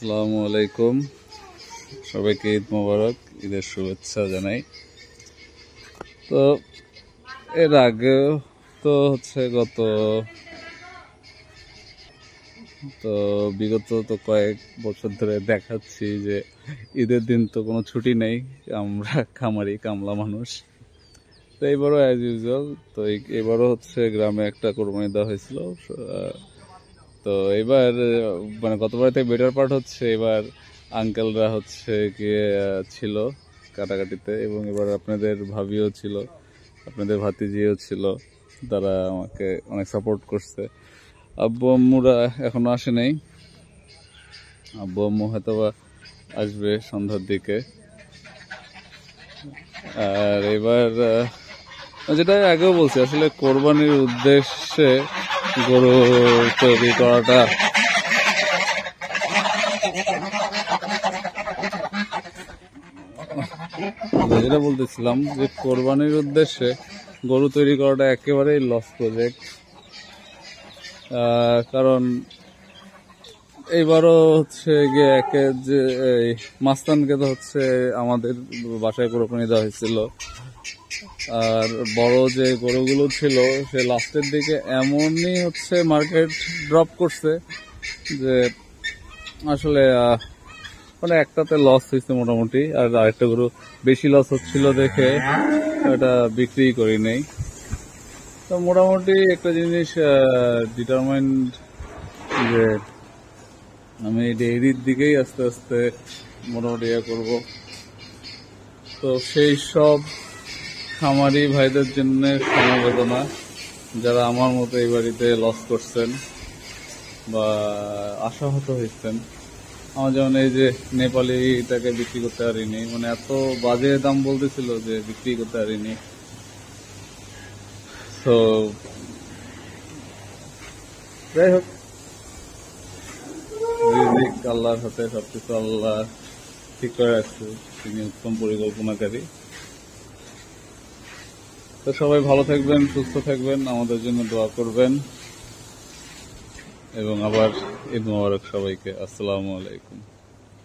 আসসালামু আলাইকুম, সবাইকে ঈদ মোবারক, ঈদের শুভেচ্ছা জানাই। তো এর আগেও তো বিগত কয়েক বছর ধরে দেখাচ্ছি যে ঈদের দিন তো কোনো ছুটি নেই, আমরা খামারি কামলা মানুষ। তো এইবারও অ্যাজ ইউজুয়াল, তো এবারও গ্রামে একটা কোরবানি দেওয়া হয়েছিল। তো এবার মানে গতবার থেকে বেটার পার্ট এবার আঙ্কেলরা গিয়ে ছিল কাটাকাটিতে, এবং এবার আপনাদের ভাবিও ছিল, আপনাদের ভাতিজিও ছিল, তারা আমাকে অনেক সাপোর্ট করছে। আব্বু আম্মুরা এখনো আসে নাই, আব্বু আম্মু হয়তো বা আসবে সন্ধ্যার দিকে। আর এবার যেটা আগেও বলছি, আসলে কোরবানির উদ্দেশ্যে গরু তৈরি করাটা যেটা বলতেছিলাম যে কোরবানির উদ্দেশ্যে গরু তৈরি করাটা একেবারেই লস প্রজেক্ট। কারণ এইবারও গিয়ে যে মাস্তানকে তো আমাদের বাসায় কোরবানি দেওয়া হয়েছিল। আর বড় যে গরুগুলো ছিল সে লাস্টের দিকে এমনই মার্কেট ড্রপ করছে যে আসলে মানে একটাতে লস হয়েছে মোটামুটি, আর আরেকটা গরু বেশি লস হচ্ছিল দেখে এটা বিক্রি করি নেই। তো মোটামুটি একটা জিনিস ডিটারমাইন্ড যে আমি ডেইরির দিকেই আস্তে আস্তে মোটামুটি করবো। তো সেই সব খামারি ভাইদের জন্য সমবেদনা, যারা আমার মতো এই বাড়িতে লস করছেন বা আশাহত হয়েছেন। আমার যেমন এই যে নেপালিটাকে বিক্রি করতে পারিনি, মানে এত বাজে দাম বলতেছিল যে বিক্রি করতে পারিনি। তো যাই হোক, আল্লাহর হাতে সবকিছু, আল্লাহ ঠিক করে রাখছে, তিনি উত্তম পরিকল্পনাকারী। তো সবাই ভালো থাকবেন, সুস্থ থাকবেন, আমাদের জন্য দোয়া করবেন, এবং আবার ঈদ মোবারক সবাইকে। আসসালামু আলাইকুম।